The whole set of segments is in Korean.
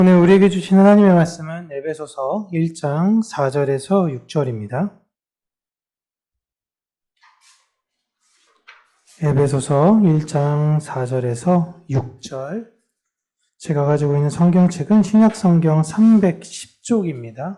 오늘 우리에게 주신 하나님의 말씀은 에베소서 1장 4절에서 6절입니다. 에베소서 1장 4절에서 6절. 제가 가지고 있는 성경책은 신약성경 310쪽입니다.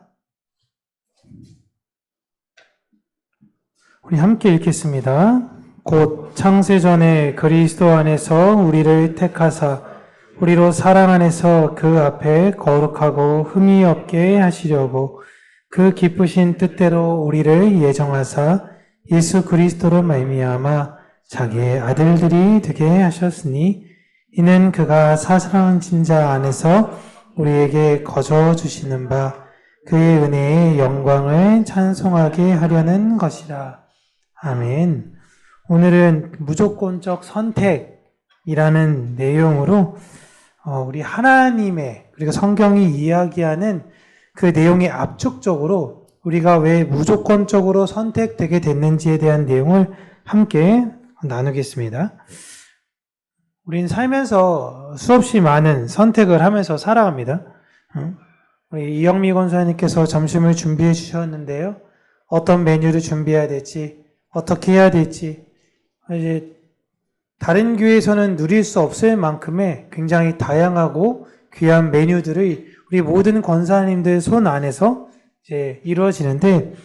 우리 함께 읽겠습니다. 곧 창세전에 그리스도 안에서 우리를 택하사 우리로 사랑 안에서 그 앞에 거룩하고 흠이 없게 하시려고 그 기쁘신 뜻대로 우리를 예정하사 예수 그리스도로 말미암아 자기의 아들들이 되게 하셨으니 이는 그가 사랑하신 자 안에서 우리에게 거저 주시는 바 그의 은혜의 영광을 찬송하게 하려는 것이라. 아멘. 오늘은 무조건적 선택이라는 내용으로 우리 하나님의, 그리고 성경이 이야기하는 그 내용의 압축적으로 우리가 왜 무조건적으로 선택되게 됐는지에 대한 내용을 함께 나누겠습니다. 우린 살면서 수없이 많은 선택을 하면서 살아갑니다. 우리 이영미 권사님께서 점심을 준비해 주셨는데요. 어떤 메뉴를 준비해야 될지, 어떻게 해야 될지, 이제 다른 교회에서는 누릴 수 없을 만큼의 굉장히 다양하고 귀한 메뉴들이 우리 모든 권사님들 손 안에서 이제 이루어지는데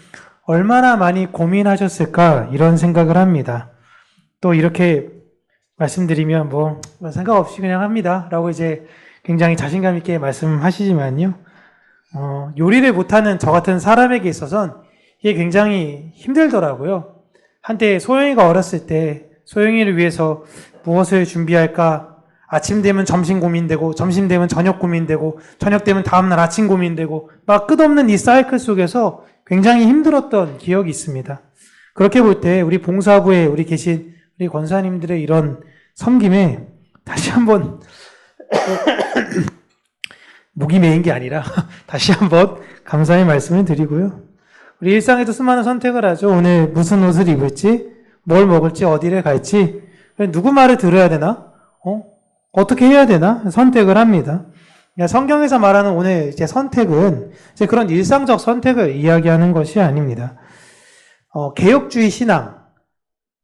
얼마나 많이 고민하셨을까 이런 생각을 합니다. 또 이렇게 말씀드리면 뭐 생각 없이 그냥 합니다 라고 이제 굉장히 자신감 있게 말씀하시지만요. 요리를 못하는 저 같은 사람에게 있어서는 이게 굉장히 힘들더라고요. 한때 소영이가 어렸을 때 소영이를 위해서 무엇을 준비할까? 아침 되면 점심 고민되고, 점심 되면 저녁 고민되고, 저녁 되면 다음날 아침 고민되고, 막 끝없는 이 사이클 속에서 굉장히 힘들었던 기억이 있습니다. 그렇게 볼 때 우리 봉사부에 우리 계신 우리 권사님들의 이런 섬김에 다시 한번 목이 메인 게 아니라 다시 한번 감사의 말씀을 드리고요. 우리 일상에도 수많은 선택을 하죠. 오늘 무슨 옷을 입을지, 뭘 먹을지, 어디를 갈지, 누구 말을 들어야 되나? 어떻게 해야 되나? 선택을 합니다. 성경에서 말하는 오늘 이제 선택은 이제 그런 일상적 선택을 이야기하는 것이 아닙니다. 개혁주의 신앙,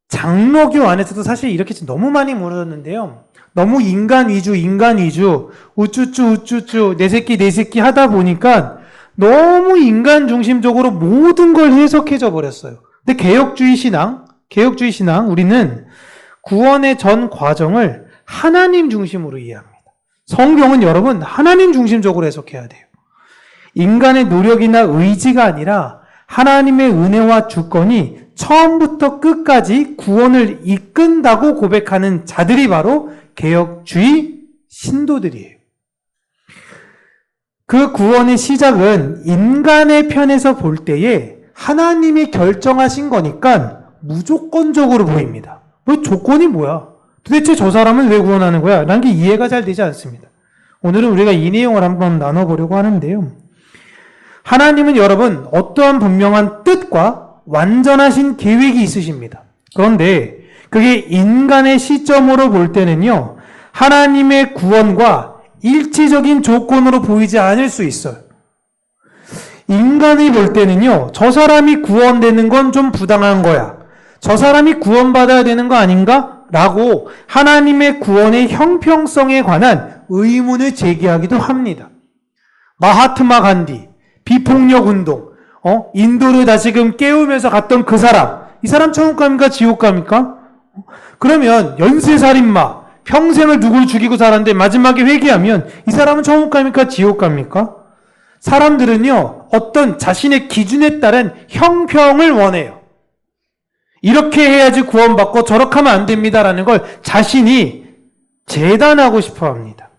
장로교 안에서도 사실 이렇게 너무 많이 무너졌는데요. 너무 인간 위주, 우쭈쭈, 내 새끼 하다 보니까 너무 인간 중심적으로 모든 걸 해석해져 버렸어요. 근데 개혁주의 신앙, 우리는 구원의 전 과정을 하나님 중심으로 이해합니다. 성경은 여러분, 하나님 중심적으로 해석해야 돼요. 인간의 노력이나 의지가 아니라 하나님의 은혜와 주권이 처음부터 끝까지 구원을 이끈다고 고백하는 자들이 바로 개혁주의 신도들이에요. 그 구원의 시작은 인간의 편에서 볼 때에 하나님이 결정하신 거니까 무조건적으로 보입니다. 뭐 조건이 뭐야? 도대체 저 사람은 왜 구원하는 거야? 라는 게 이해가 잘 되지 않습니다. 오늘은 우리가 이 내용을 한번 나눠보려고 하는데요. 하나님은 여러분 어떠한 분명한 뜻과 완전하신 계획이 있으십니다. 그런데 그게 인간의 시점으로 볼 때는요. 하나님의 구원과 일치적인 조건으로 보이지 않을 수 있어요. 인간이 볼 때는요. 저 사람이 구원되는 건 좀 부당한 거야. 저 사람이 구원받아야 되는 거 아닌가? 라고 하나님의 구원의 형평성에 관한 의문을 제기하기도 합니다. 마하트마 간디, 비폭력 운동, 인도를 다시금 깨우면서 갔던 그 사람, 이 사람 천국 갑니까? 지옥 갑니까? 그러면 연쇄살인마, 평생을 누굴 죽이고 살았는데 마지막에 회개하면 이 사람은 천국 갑니까? 지옥 갑니까? 사람들은요, 어떤 자신의 기준에 따른 형평을 원해요. 이렇게 해야지 구원받고 저렇게 하면 안 됩니다라는 걸 자신이 재단하고 싶어 합니다.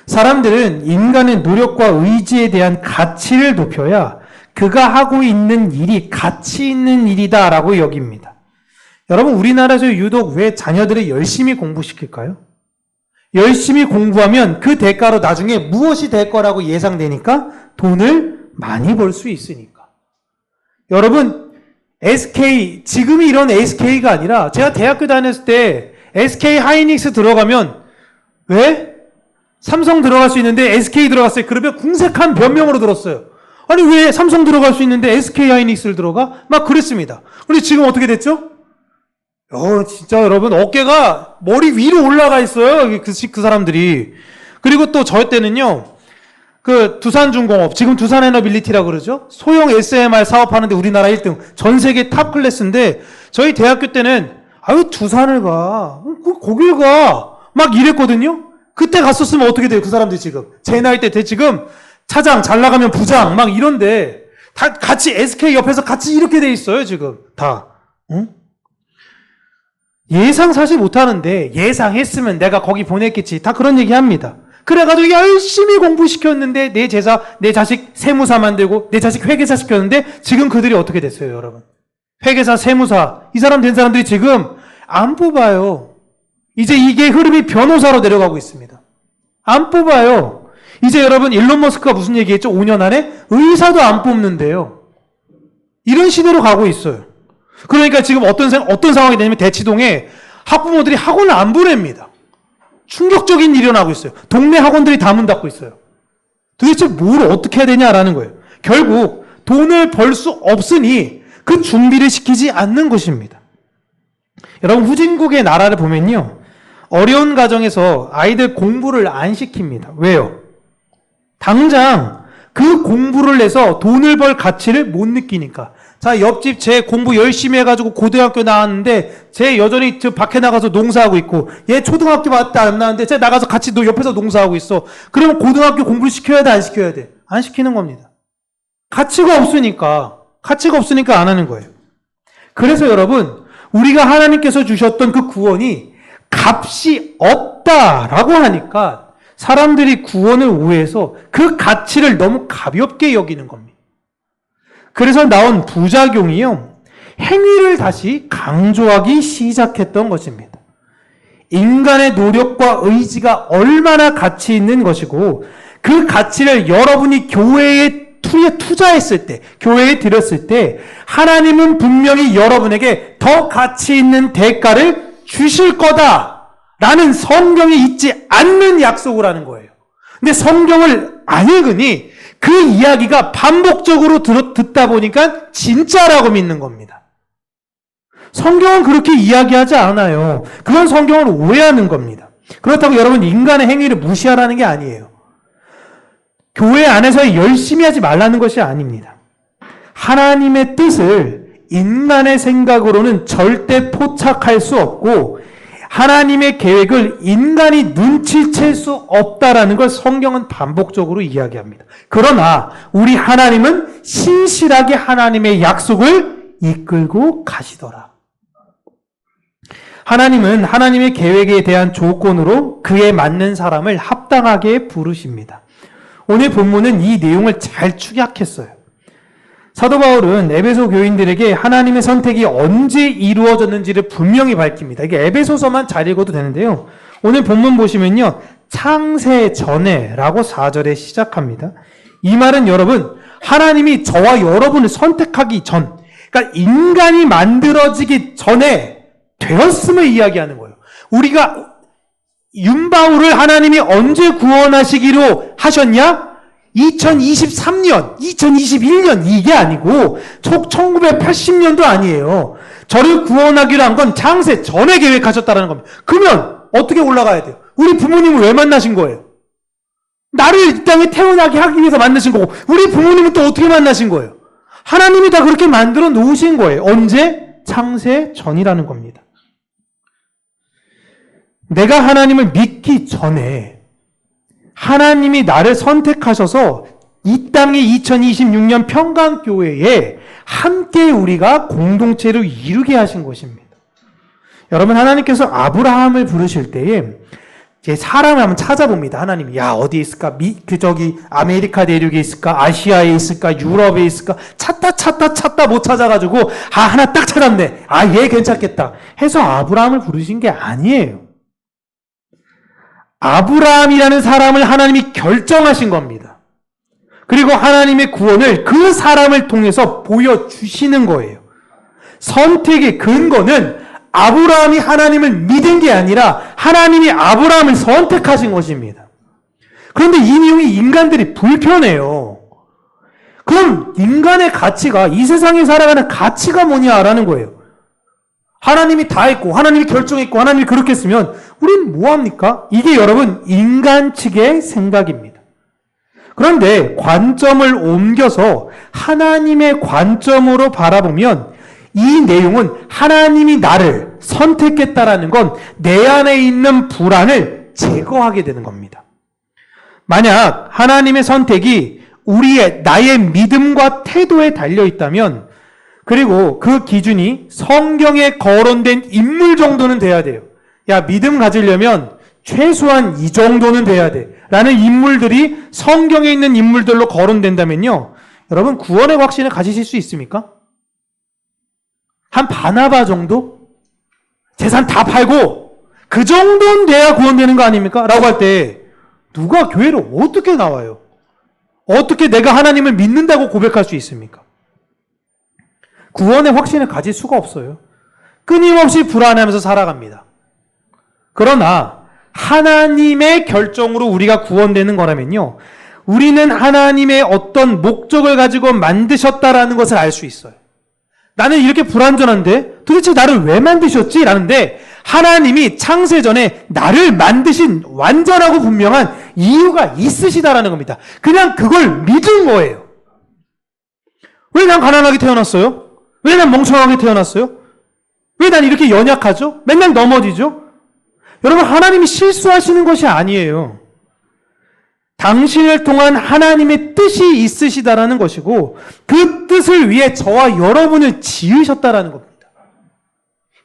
사람들은 인간의 노력과 의지에 대한 가치를 높여야 그가 하고 있는 일이 가치 있는 일이다라고 여깁니다. 여러분, 우리나라에서 유독 왜 자녀들을 열심히 공부시킬까요? 열심히 공부하면 그 대가로 나중에 무엇이 될 거라고 예상되니까 돈을 많이 벌 수 있으니까. 여러분, SK, 지금이 이런 SK가 아니라 제가 대학교 다녔을 때 SK 하이닉스 들어가면 왜? 삼성 들어갈 수 있는데 SK 들어갔어요. 그러면 궁색한 변명으로 들었어요. 아니 왜 삼성 들어갈 수 있는데 SK 하이닉스를 들어가? 막 그랬습니다. 근데 지금 어떻게 됐죠? 진짜 여러분 어깨가 머리 위로 올라가 있어요. 그 사람들이. 그리고 또 저 때는요. 그 두산중공업, 지금 두산에너빌리티라고 그러죠? 소형 SMR 사업하는데 우리나라 1등, 전 세계 탑 클래스인데 저희 대학교 때는 왜 두산을 가? 거길 가. 막 이랬거든요? 그때 갔었으면 어떻게 돼요? 그 사람들이 지금. 제 나이 때 지금 차장, 잘 나가면 부장, 막 이런데 다 같이 SK 옆에서 같이 이렇게 돼 있어요, 지금. 다. 응? 예상 사실 못하는데 예상했으면 내가 거기 보냈겠지. 다 그런 얘기 합니다. 그래가지고 열심히 공부시켰는데 내 제자, 내 자식 세무사 만들고 내 자식 회계사 시켰는데 지금 그들이 어떻게 됐어요, 여러분? 회계사, 세무사, 이 사람 된 사람들이 지금 안 뽑아요. 이제 이게 흐름이 변호사로 내려가고 있습니다. 안 뽑아요. 이제 여러분 일론 머스크가 무슨 얘기했죠? 5년 안에 의사도 안 뽑는데요. 이런 시대로 가고 있어요. 그러니까 지금 어떤 상황이 되냐면 대치동에 학부모들이 학원을 안 보냅니다. 충격적인 일이 일어나고 있어요. 동네 학원들이 다 문 닫고 있어요. 도대체 뭘 어떻게 해야 되냐라는 거예요. 결국 돈을 벌 수 없으니 그 준비를 시키지 않는 것입니다. 여러분 후진국의 나라를 보면요. 어려운 가정에서 아이들 공부를 안 시킵니다. 왜요? 당장 그 공부를 해서 돈을 벌 가치를 못 느끼니까. 자, 옆집 쟤 공부 열심히 해가지고 고등학교 나왔는데 쟤 여전히 저 밖에 나가서 농사하고 있고 얘 초등학교 맞다 안 나왔는데 쟤 나가서 같이 옆에서 농사하고 있어. 그러면 고등학교 공부를 시켜야 돼? 안 시켜야 돼? 안 시키는 겁니다. 가치가 없으니까 안 하는 거예요. 그래서 여러분 우리가 하나님께서 주셨던 그 구원이 값이 없다라고 하니까 사람들이 구원을 오해해서 그 가치를 너무 가볍게 여기는 겁니다. 그래서 나온 부작용이요. 행위를 다시 강조하기 시작했던 것입니다. 인간의 노력과 의지가 얼마나 가치 있는 것이고 그 가치를 여러분이 교회에 투자했을 때, 교회에 드렸을 때 하나님은 분명히 여러분에게 더 가치 있는 대가를 주실 거다라는 성경이 있지 않는 약속을 하는 거예요. 근데 성경을 안 읽으니 그 이야기가 반복적으로 듣다 보니까 진짜라고 믿는 겁니다. 성경은 그렇게 이야기하지 않아요. 그건 성경을 오해하는 겁니다. 그렇다고 여러분 인간의 행위를 무시하라는 게 아니에요. 교회 안에서 열심히 하지 말라는 것이 아닙니다. 하나님의 뜻을 인간의 생각으로는 절대 포착할 수 없고 하나님의 계획을 인간이 눈치챌 수 없다라는 걸 성경은 반복적으로 이야기합니다. 그러나 우리 하나님은 신실하게 하나님의 약속을 이끌고 가시더라. 하나님은 하나님의 계획에 대한 조건으로 그에 맞는 사람을 합당하게 부르십니다. 오늘 본문은 이 내용을 잘 축약했어요. 사도 바울은 에베소 교인들에게 하나님의 선택이 언제 이루어졌는지를 분명히 밝힙니다. 이게 에베소서만 잘 읽어도 되는데요. 오늘 본문 보시면요. 창세 전에라고 4절에 시작합니다. 이 말은 여러분, 하나님이 저와 여러분을 선택하기 전, 그러니까 인간이 만들어지기 전에 되었음을 이야기하는 거예요. 우리가 윤바울을 하나님이 언제 구원하시기로 하셨냐? 2023년, 2021년 이게 아니고 1980년도 아니에요. 저를 구원하기로 한 건 창세 전에 계획하셨다는 겁니다. 그러면 어떻게 올라가야 돼요? 우리 부모님을 왜 만나신 거예요? 나를 이 땅에 태어나게 하기 위해서 만드신 거고 우리 부모님은 또 어떻게 만나신 거예요? 하나님이 다 그렇게 만들어 놓으신 거예요. 언제? 창세 전이라는 겁니다. 내가 하나님을 믿기 전에 하나님이 나를 선택하셔서 이 땅의 2026년 평강교회에 함께 우리가 공동체를 이루게 하신 것입니다. 여러분 하나님께서 아브라함을 부르실 때에 제 사람을 한번 찾아봅니다. 하나님이 어디에 있을까? 아메리카 대륙에 있을까? 아시아에 있을까? 유럽에 있을까? 찾다 못 찾아가지고 하나 딱 찾았네. 얘 괜찮겠다. 해서 아브라함을 부르신 게 아니에요. 아브라함이라는 사람을 하나님이 결정하신 겁니다. 그리고 하나님의 구원을 그 사람을 통해서 보여주시는 거예요. 선택의 근거는 아브라함이 하나님을 믿은 게 아니라 하나님이 아브라함을 선택하신 것입니다. 그런데 이 내용이 인간들이 불편해요. 그럼 인간의 가치가, 이 세상에 살아가는 가치가 뭐냐라는 거예요. 하나님이 다 했고 하나님이 결정했고 하나님이 그렇게 했으면 우린 뭐합니까? 이게 여러분 인간 측의 생각입니다. 그런데 관점을 옮겨서 하나님의 관점으로 바라보면 이 내용은 하나님이 나를 선택했다라는 건 내 안에 있는 불안을 제거하게 되는 겁니다. 만약 하나님의 선택이 나의 믿음과 태도에 달려 있다면, 그리고 그 기준이 성경에 거론된 인물 정도는 돼야 돼요. 야, 믿음 가지려면 최소한 이 정도는 돼야 돼 라는 인물들이 성경에 있는 인물들로 거론된다면요, 여러분 구원의 확신을 가지실 수 있습니까? 한 바나바 정도? 재산 다 팔고 그 정도는 돼야 구원되는 거 아닙니까? 라고 할 때 누가 교회로 어떻게 나와요? 어떻게 내가 하나님을 믿는다고 고백할 수 있습니까? 구원의 확신을 가질 수가 없어요. 끊임없이 불안해하면서 살아갑니다. 그러나 하나님의 결정으로 우리가 구원되는 거라면요, 우리는 하나님의 어떤 목적을 가지고 만드셨다라는 것을 알 수 있어요. 나는 이렇게 불완전한데 도대체 나를 왜 만드셨지? 라는데 하나님이 창세전에 나를 만드신 완전하고 분명한 이유가 있으시다라는 겁니다. 그냥 그걸 믿은 거예요. 왜 난 가난하게 태어났어요? 왜 난 멍청하게 태어났어요? 왜 난 이렇게 연약하죠? 맨날 넘어지죠? 여러분, 하나님이 실수하시는 것이 아니에요. 당신을 통한 하나님의 뜻이 있으시다라는 것이고, 그 뜻을 위해 저와 여러분을 지으셨다라는 겁니다.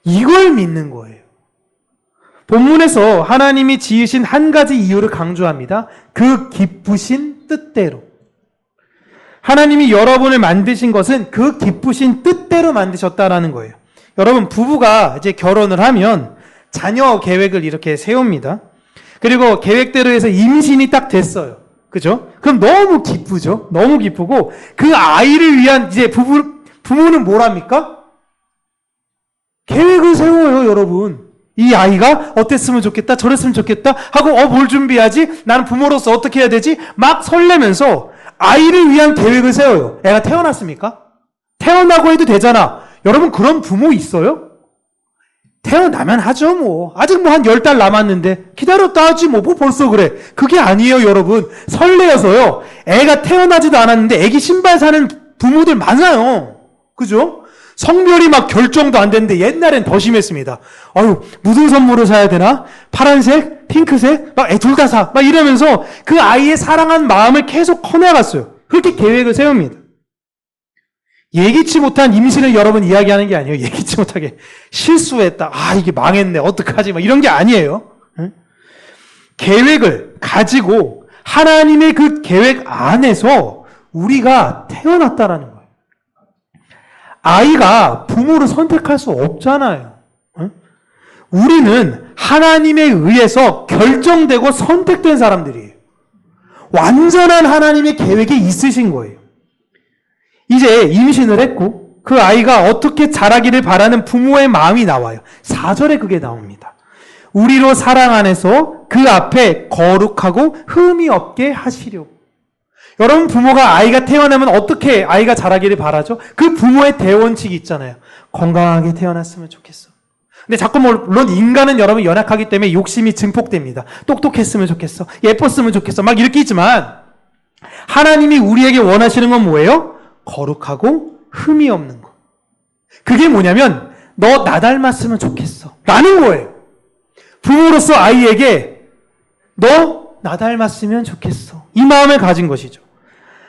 이걸 믿는 거예요. 본문에서 하나님이 지으신 한 가지 이유를 강조합니다. 그 기쁘신 뜻대로. 하나님이 여러분을 만드신 것은 그 기쁘신 뜻대로 만드셨다라는 거예요. 여러분, 부부가 이제 결혼을 하면 자녀 계획을 이렇게 세웁니다. 그리고 계획대로 해서 임신이 딱 됐어요. 그죠? 그럼 너무 기쁘죠? 너무 기쁘고, 그 아이를 위한 이제 부모는 뭘 합니까? 계획을 세워요, 여러분. 이 아이가 어땠으면 좋겠다, 저랬으면 좋겠다 하고, 뭘 준비하지? 나는 부모로서 어떻게 해야 되지? 막 설레면서 아이를 위한 계획을 세워요. 애가 태어났습니까? 태어나고 해도 되잖아. 여러분, 그런 부모 있어요? 태어나면 하죠, 뭐. 아직 뭐 한 10달 남았는데, 기다렸다 하지, 뭐 벌써 그래. 그게 아니에요, 여러분. 설레어서요. 애가 태어나지도 않았는데, 애기 신발 사는 부모들 많아요. 그죠? 성별이 막 결정도 안 됐는데, 옛날엔 더 심했습니다. 아유, 무슨 선물을 사야 되나? 파란색? 핑크색? 막 둘 다 사. 막 이러면서 그 아이의 사랑한 마음을 계속 커내갔어요. 그렇게 계획을 세웁니다. 예기치 못한 임신을 여러분 이야기하는 게 아니에요. 예기치 못하게 실수했다. 이게 망했네. 어떡하지? 막 이런 게 아니에요. 응? 계획을 가지고 하나님의 그 계획 안에서 우리가 태어났다라는 거예요. 아이가 부모를 선택할 수 없잖아요. 응? 우리는 하나님에 의해서 결정되고 선택된 사람들이에요. 완전한 하나님의 계획이 있으신 거예요. 이제 임신을 했고 그 아이가 어떻게 자라기를 바라는 부모의 마음이 나와요. 4절에 그게 나옵니다. 우리로 사랑 안에서 그 앞에 거룩하고 흠이 없게 하시려고. 여러분, 부모가 아이가 태어나면 어떻게 아이가 자라기를 바라죠? 그 부모의 대원칙이 있잖아요. 건강하게 태어났으면 좋겠어. 근데 자꾸 물론 인간은 여러분 연약하기 때문에 욕심이 증폭됩니다. 똑똑했으면 좋겠어. 예뻤으면 좋겠어. 막 이렇게 있지만 하나님이 우리에게 원하시는 건 뭐예요? 거룩하고 흠이 없는 거. 그게 뭐냐면 너 나 닮았으면 좋겠어 라는 거예요. 부모로서 아이에게 너 나 닮았으면 좋겠어, 이 마음을 가진 것이죠.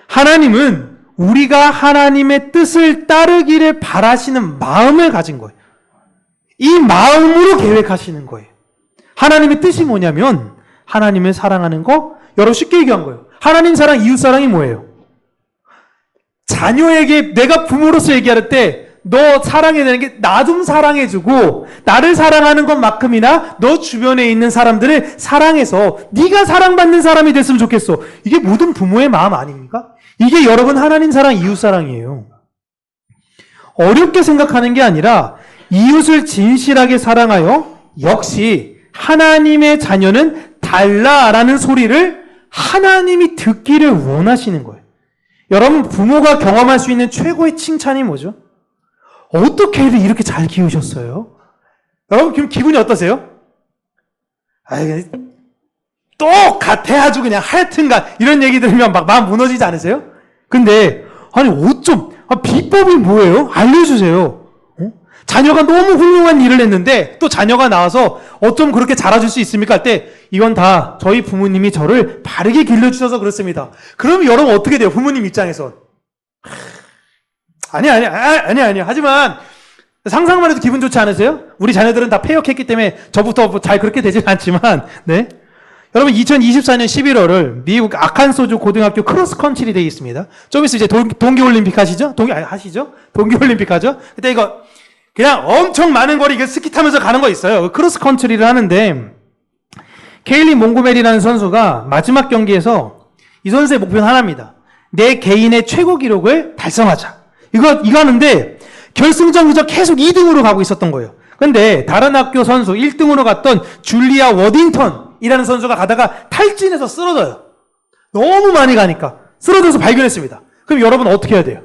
하나님은 우리가 하나님의 뜻을 따르기를 바라시는 마음을 가진 거예요. 이 마음으로 계획하시는 거예요. 하나님의 뜻이 뭐냐면 하나님을 사랑하는 거. 여러분, 쉽게 얘기한 거예요. 하나님 사랑, 이웃 사랑이 뭐예요? 자녀에게 내가 부모로서 얘기할 때 너 사랑해야 되는 게 나 좀 사랑해주고, 나를 사랑하는 것만큼이나 너 주변에 있는 사람들을 사랑해서 네가 사랑받는 사람이 됐으면 좋겠어. 이게 모든 부모의 마음 아닙니까? 이게 여러분 하나님 사랑, 이웃 사랑이에요. 어렵게 생각하는 게 아니라 이웃을 진실하게 사랑하여 역시 하나님의 자녀는 달라라는 소리를 하나님이 듣기를 원하시는 거예요. 여러분, 부모가 경험할 수 있는 최고의 칭찬이 뭐죠? 어떻게 애를 이렇게 잘 키우셨어요? 여러분, 지금 기분이 어떠세요? 똑같아, 아주 그냥 하여튼가 이런 얘기 들으면 막 마음 무너지지 않으세요? 근데 아니 어쩜 비법이 뭐예요? 알려주세요. 자녀가 너무 훌륭한 일을 했는데 또 자녀가 나와서 어쩜 그렇게 잘해줄 수 있습니까? 할 때 이건 다 저희 부모님이 저를 바르게 길러주셔서 그렇습니다. 그럼 여러분 어떻게 돼요? 부모님 입장에선 아니야. 하지만 상상만 해도 기분 좋지 않으세요? 우리 자녀들은 다 폐역했기 때문에 저부터 잘 그렇게 되진 않지만 네. 여러분 2024년 11월을 미국 아칸소주 고등학교 크로스컨트리 데이 있습니다. 좀 있으면 이제 동계올림픽 하시죠? 하시죠? 동계올림픽 하죠? 그때 이거 그냥 엄청 많은 거리 이거 스키 타면서 가는 거 있어요. 크로스컨트리를 하는데 케일리 몽고메리라는 선수가 마지막 경기에서 이 선수의 목표는 하나입니다. 내 개인의 최고 기록을 달성하자. 이거 하는데 결승전 그저 계속 2등으로 가고 있었던 거예요. 근데 다른 학교 선수 1등으로 갔던 줄리아 워딩턴이라는 선수가 가다가 탈진해서 쓰러져요. 너무 많이 가니까 쓰러져서 발견했습니다. 그럼 여러분 어떻게 해야 돼요?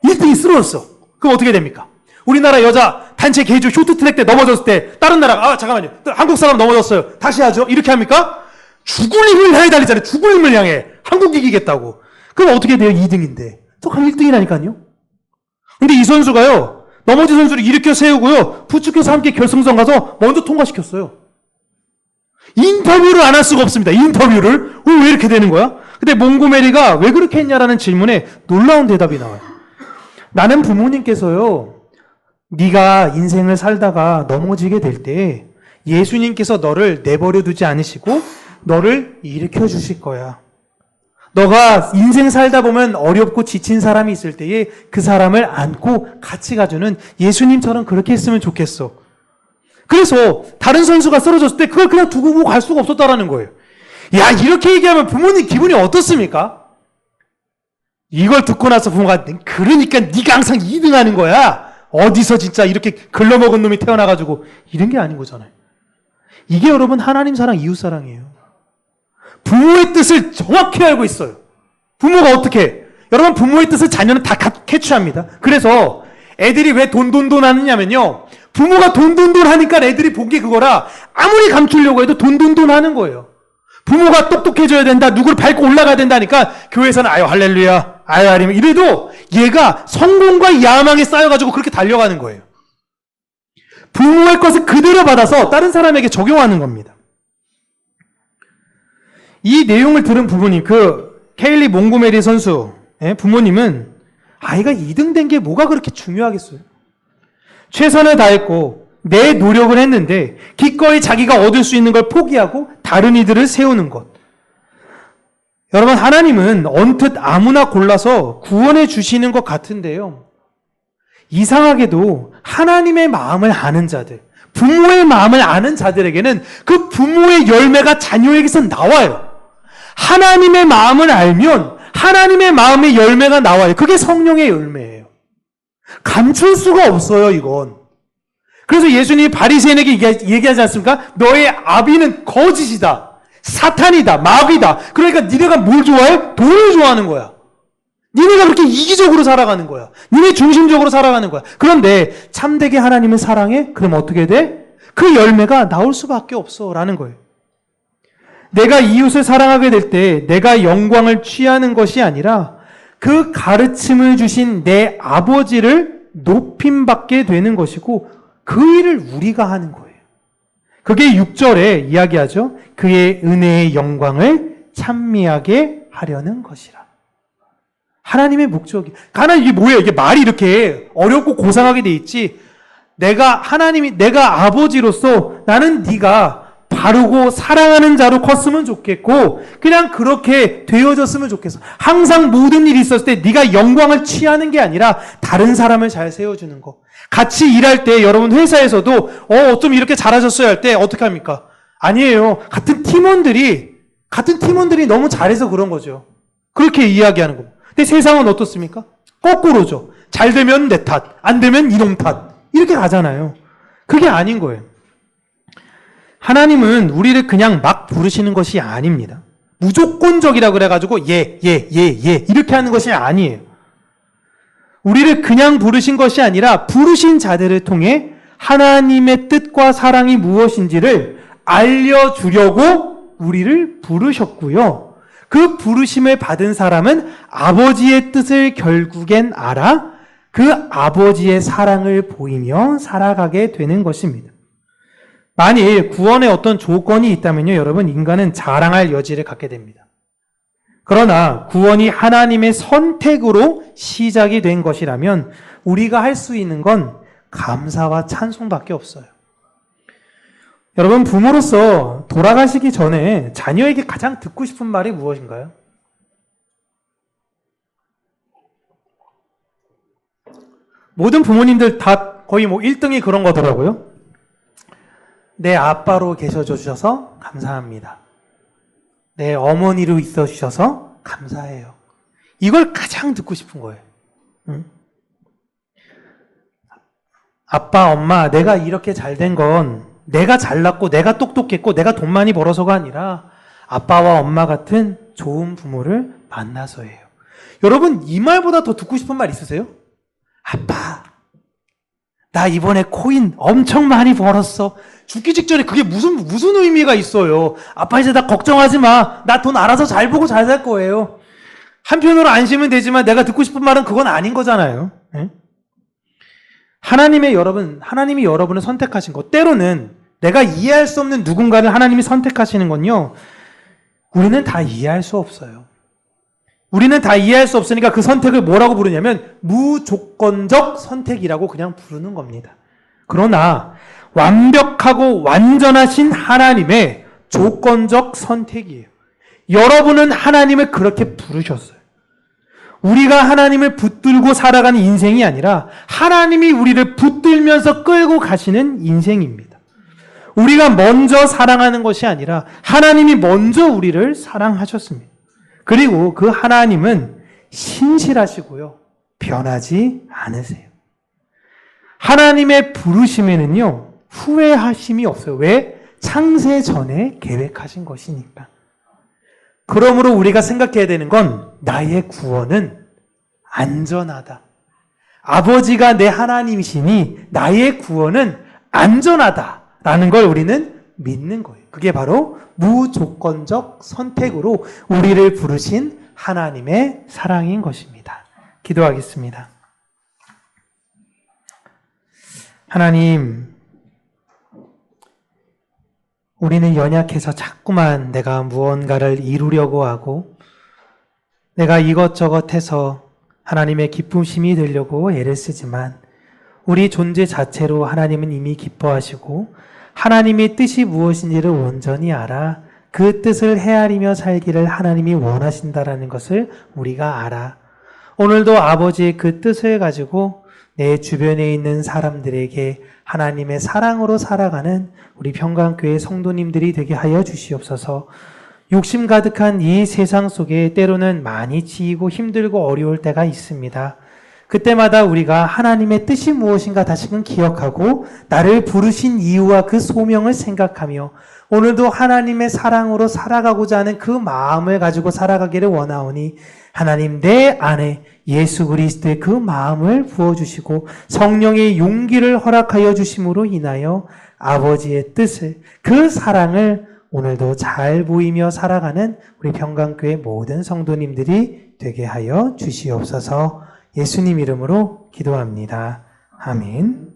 1등이 쓰러졌어. 그럼 어떻게 됩니까? 우리나라 여자 단체 개주 쇼트트랙 때 넘어졌을 때 다른 나라 잠깐만요. 한국 사람 넘어졌어요. 다시 하죠. 이렇게 합니까? 죽을 힘을 향해 달리잖아요. 죽을 힘을 향해. 한국 이기겠다고. 그럼 어떻게 돼요? 2등인데. 똑같이 1등이라니까요. 근데 이 선수가요. 넘어진 선수를 일으켜 세우고요. 부축해서 함께 결승선 가서 먼저 통과시켰어요. 인터뷰를 안 할 수가 없습니다. 인터뷰를. 왜 이렇게 되는 거야? 근데 몽고메리가 왜 그렇게 했냐라는 질문에 놀라운 대답이 나와요. 나는 부모님께서요. 네가 인생을 살다가 넘어지게 될 때 예수님께서 너를 내버려 두지 않으시고 너를 일으켜 주실 거야. 너가 인생 살다 보면 어렵고 지친 사람이 있을 때에 그 사람을 안고 같이 가주는 예수님처럼 그렇게 했으면 좋겠어. 그래서 다른 선수가 쓰러졌을 때 그걸 그냥 두고 갈 수가 없었다라는 거예요. 야, 이렇게 얘기하면 부모님 기분이 어떻습니까? 이걸 듣고 나서 부모가 그러니까 네가 항상 2등 하는 거야. 어디서 진짜 이렇게 글러먹은 놈이 태어나가지고 이런 게 아닌 거잖아요. 이게 여러분 하나님 사랑, 이웃 사랑이에요. 부모의 뜻을 정확히 알고 있어요. 부모가 어떻게 해? 여러분 부모의 뜻을 자녀는 다 캐치합니다. 그래서 애들이 왜 돈 하느냐면요. 부모가 돈 하니까 애들이 본 게 그거라 아무리 감추려고 해도 돈 하는 거예요. 부모가 똑똑해져야 된다. 누구를 밟고 올라가야 된다니까 교회에서는 아유 할렐루야. 아유 하리면 이래도 얘가 성공과 야망에 쌓여가지고 그렇게 달려가는 거예요. 부모의 것을 그대로 받아서 다른 사람에게 적용하는 겁니다. 이 내용을 들은 부모님, 케일리 몽고메리 선수 부모님은 아이가 2등 된 게 뭐가 그렇게 중요하겠어요? 최선을 다했고 내 노력을 했는데 기꺼이 자기가 얻을 수 있는 걸 포기하고 다른 이들을 세우는 것. 여러분 하나님은 언뜻 아무나 골라서 구원해 주시는 것 같은데요. 이상하게도 하나님의 마음을 아는 자들, 부모의 마음을 아는 자들에게는 그 부모의 열매가 자녀에게서 나와요. 하나님의 마음을 알면 하나님의 마음의 열매가 나와요. 그게 성령의 열매예요. 감출 수가 없어요, 이건. 그래서 예수님이 바리새인에게 얘기하지 않습니까? 너의 아비는 거짓이다. 사탄이다. 마귀다. 그러니까 니네가 뭘 좋아해? 돈을 좋아하는 거야. 니네가 그렇게 이기적으로 살아가는 거야. 니네 중심적으로 살아가는 거야. 그런데 참되게 하나님을 사랑해? 그럼 어떻게 돼? 그 열매가 나올 수밖에 없어. 라는 거예요. 내가 이웃을 사랑하게 될 때 내가 영광을 취하는 것이 아니라 그 가르침을 주신 내 아버지를 높임받게 되는 것이고 그 일을 우리가 하는 거예요. 그게 6절에 이야기하죠. 그의 은혜의 영광을 찬미하게 하려는 것이라. 하나님의 목적이. 하나님 이게 뭐예요? 이게 말이 이렇게 어렵고 고상하게 돼 있지. 내가 아버지로서 나는 네가 바르고 사랑하는 자로 컸으면 좋겠고 그냥 그렇게 되어졌으면 좋겠어. 항상 모든 일이 있었을 때 네가 영광을 취하는 게 아니라 다른 사람을 잘 세워주는 거. 같이 일할 때 여러분 회사에서도 어쩜 이렇게 잘하셨어요 할 때 어떻게 합니까? 아니에요. 같은 팀원들이 너무 잘해서 그런 거죠. 그렇게 이야기하는 겁니다. 근데 세상은 어떻습니까? 거꾸로죠. 잘 되면 내 탓, 안 되면 이놈 탓. 이렇게 가잖아요. 그게 아닌 거예요. 하나님은 우리를 그냥 막 부르시는 것이 아닙니다. 무조건적이라 그래가지고 예 이렇게 하는 것이 아니에요. 우리를 그냥 부르신 것이 아니라 부르신 자들을 통해 하나님의 뜻과 사랑이 무엇인지를 알려주려고 우리를 부르셨고요. 그 부르심을 받은 사람은 아버지의 뜻을 결국엔 알아 그 아버지의 사랑을 보이며 살아가게 되는 것입니다. 만일 구원에 어떤 조건이 있다면요, 여러분, 인간은 자랑할 여지를 갖게 됩니다. 그러나 구원이 하나님의 선택으로 시작이 된 것이라면 우리가 할 수 있는 건 감사와 찬송밖에 없어요. 여러분, 부모로서 돌아가시기 전에 자녀에게 가장 듣고 싶은 말이 무엇인가요? 모든 부모님들 다 거의 1등이 그런 거더라고요. 내 아빠로 계셔 주셔서 감사합니다. 내 어머니로 있어 주셔서 감사해요. 이걸 가장 듣고 싶은 거예요. 응? 아빠, 엄마, 내가 이렇게 잘된 건 내가 잘났고 내가 똑똑했고 내가 돈 많이 벌어서가 아니라 아빠와 엄마 같은 좋은 부모를 만나서예요. 여러분, 이 말보다 더 듣고 싶은 말 있으세요? 아빠, 나 이번에 코인 엄청 많이 벌었어. 죽기 직전에 그게 무슨 의미가 있어요? 아빠, 이제 나 걱정하지 마. 나 돈 알아서 잘 보고 잘 살 거예요. 한편으로 안심은 되지만 내가 듣고 싶은 말은 그건 아닌 거잖아요. 네? 하나님이 여러분을 선택하신 것, 때로는 내가 이해할 수 없는 누군가를 하나님이 선택하시는 건요, 우리는 다 이해할 수 없어요. 우리는 다 이해할 수 없으니까 그 선택을 뭐라고 부르냐면 무조건적 선택이라고 그냥 부르는 겁니다. 그러나 완벽하고 완전하신 하나님의 조건적 선택이에요. 여러분은 하나님을 그렇게 부르셨어요. 우리가 하나님을 붙들고 살아가는 인생이 아니라 하나님이 우리를 붙들면서 끌고 가시는 인생입니다. 우리가 먼저 사랑하는 것이 아니라 하나님이 먼저 우리를 사랑하셨습니다. 그리고 그 하나님은 신실하시고요, 변하지 않으세요. 하나님의 부르심에는요, 후회하심이 없어요. 왜? 창세 전에 계획하신 것이니까. 그러므로 우리가 생각해야 되는 건 나의 구원은 안전하다. 아버지가 내 하나님이시니 나의 구원은 안전하다라는 걸 우리는 믿는 거예요. 그게 바로 무조건적 선택으로 우리를 부르신 하나님의 사랑인 것입니다. 기도하겠습니다. 하나님, 우리는 연약해서 자꾸만 내가 무언가를 이루려고 하고 내가 이것저것 해서 하나님의 기쁨심이 되려고 애를 쓰지만 우리 존재 자체로 하나님은 이미 기뻐하시고 하나님의 뜻이 무엇인지를 온전히 알아 그 뜻을 헤아리며 살기를 하나님이 원하신다라는 것을 우리가 알아. 오늘도 아버지의 그 뜻을 가지고 내 주변에 있는 사람들에게 하나님의 사랑으로 살아가는 우리 평강교회 성도님들이 되게 하여 주시옵소서. 욕심 가득한 이 세상 속에 때로는 많이 지이고 힘들고 어려울 때가 있습니다. 그때마다 우리가 하나님의 뜻이 무엇인가 다시금 기억하고 나를 부르신 이유와 그 소명을 생각하며 오늘도 하나님의 사랑으로 살아가고자 하는 그 마음을 가지고 살아가기를 원하오니 하나님, 내 안에 예수 그리스도의 그 마음을 부어주시고 성령의 용기를 허락하여 주심으로 인하여 아버지의 뜻을, 그 사랑을 오늘도 잘 보이며 살아가는 우리 평강교회 모든 성도님들이 되게 하여 주시옵소서. 예수님 이름으로 기도합니다. 아멘.